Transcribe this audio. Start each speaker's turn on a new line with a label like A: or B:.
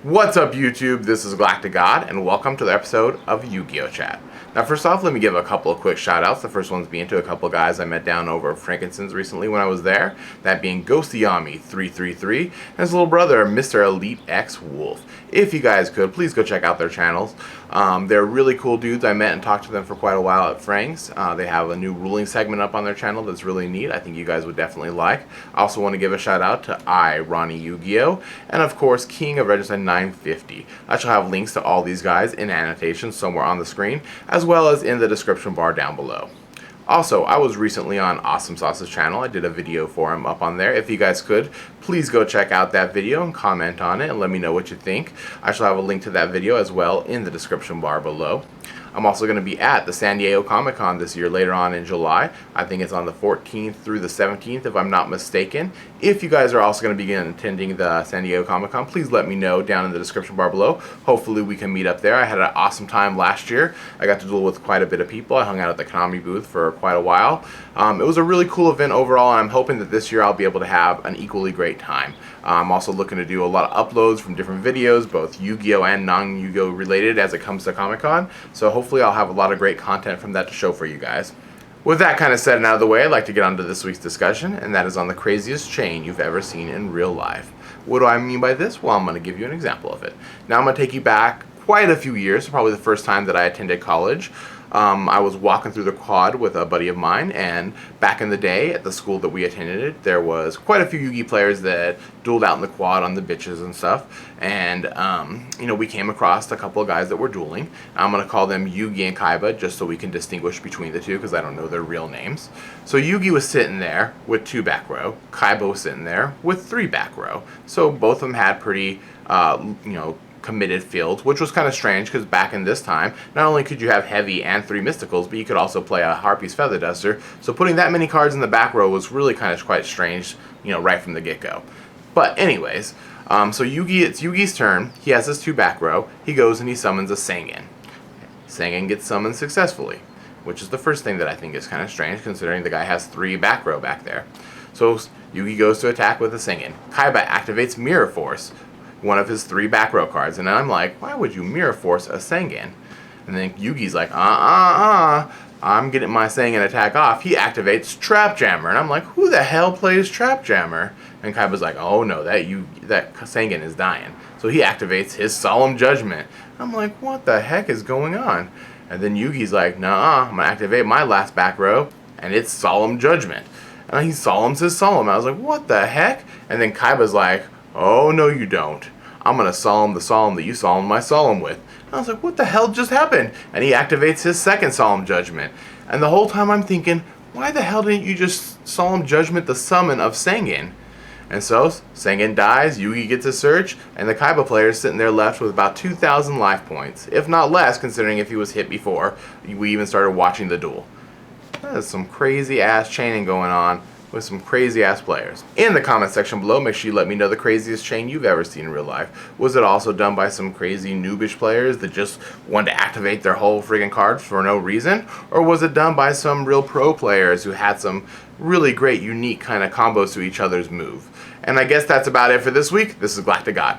A: What's up YouTube, this is GalacticGod and welcome to the episode of Yugioh Chat. Now first off, let me give a couple of quick shout outs. The first one's being to a couple of guys I met down over at Frankenstein's recently when I was there. That being Ghostyyami333 and his little brother MrElitexWolf. If you guys could, please go check out their channels. They're really cool dudes. I met and talked to them for quite a while at Frank's. They have a new ruling segment up on their channel that's really neat. I think you guys would definitely like. I also want to give a shout out to iRonnieYugioh and of course King of Regicide 950. I shall have links to all these guys in annotations somewhere on the screen, as well as in the description bar down below. Also, I was recently on Awesome Sauce's channel. I did a video for him up on there. If you guys could, please go check out that video and comment on it and let me know what you think. I shall have a link to that video as well in the description bar below. I'm also going to be at the San Diego Comic-Con this year later on in July. I think it's on the 14th through the 17th if I'm not mistaken. If you guys are also going to begin attending the San Diego Comic-Con, please let me know down in the description bar below. Hopefully we can meet up there. I had an awesome time last year. I got to duel with quite a bit of people. I hung out at the Konami booth for quite a while. It was a really cool event overall, and I'm hoping that this year I'll be able to have an equally great time. I'm also looking to do a lot of uploads from different videos, both Yu-Gi-Oh and non-Yu-Gi-Oh related as it comes to Comic-Con. So hopefully I'll have a lot of great content from that to show for you guys. With that kind of said and out of the way, I'd like to get on to this week's discussion, and that is on the craziest chain you've ever seen in real life. What do I mean by this? Well, I'm going to give you an example of it. Now I'm going to take you back quite a few years, probably the first time that I attended college. I was walking through the quad with a buddy of mine, and back in the day at the school that we attended, there was quite a few Yu-Gi players that dueled out in the quad on the bitches and stuff, and we came across a couple of guys that were dueling. I'm going to call them Yugi and Kaiba just so we can distinguish between the two because I don't know their real names. So Yugi was sitting there with 2 back row, Kaiba was sitting there with 3 back row, so both of them had pretty, committed fields, which was kind of strange because back in this time, not only could you have heavy and 3 mysticals, but you could also play a Harpy's Feather Duster, so putting that many cards in the back row was really quite strange, right from the get-go. But anyways, so it's Yugi's turn. He has his 2 back row. He goes and he summons a Sangan. Sangan gets summoned successfully, which is the first thing that I think is kind of strange considering the guy has 3 back row back there. So Yugi goes to attack with a Sangan. Kaiba activates Mirror Force, one of his 3 back row cards, and I'm like, why would you Mirror Force a Sangan? And then Yugi's like, I'm getting my Sangan attack off. He activates Trap Jammer, and I'm like, who the hell plays Trap Jammer? And Kaiba's like, oh no, that Sangan is dying. So he activates his Solemn Judgment. I'm like, what the heck is going on? And then Yugi's like, nah, I'm gonna activate my last back row, and it's Solemn Judgment. And he solemns his Solemn. I was like, what the heck? And then Kaiba's like, oh no you don't. I'm gonna solemn the Solemn that you solemn my Solemn with. And I was like, what the hell just happened? And he activates his second Solemn Judgment. And the whole time I'm thinking, why the hell didn't you just Solemn Judgment the summon of Sangan? And so Sangan dies, Yugi gets a search, and the Kaiba player is sitting there left with about 2,000 life points, if not less, considering if he was hit before we even started watching the duel. That is some crazy ass chaining going on with some crazy ass players. In the comment section below, make sure you let me know the craziest chain you've ever seen in real life. Was it also done by some crazy noobish players that just wanted to activate their whole friggin' cards for no reason? Or was it done by some real pro players who had some really great unique kind of combos to each other's move? And I guess that's about it for this week. This is GalacticGod.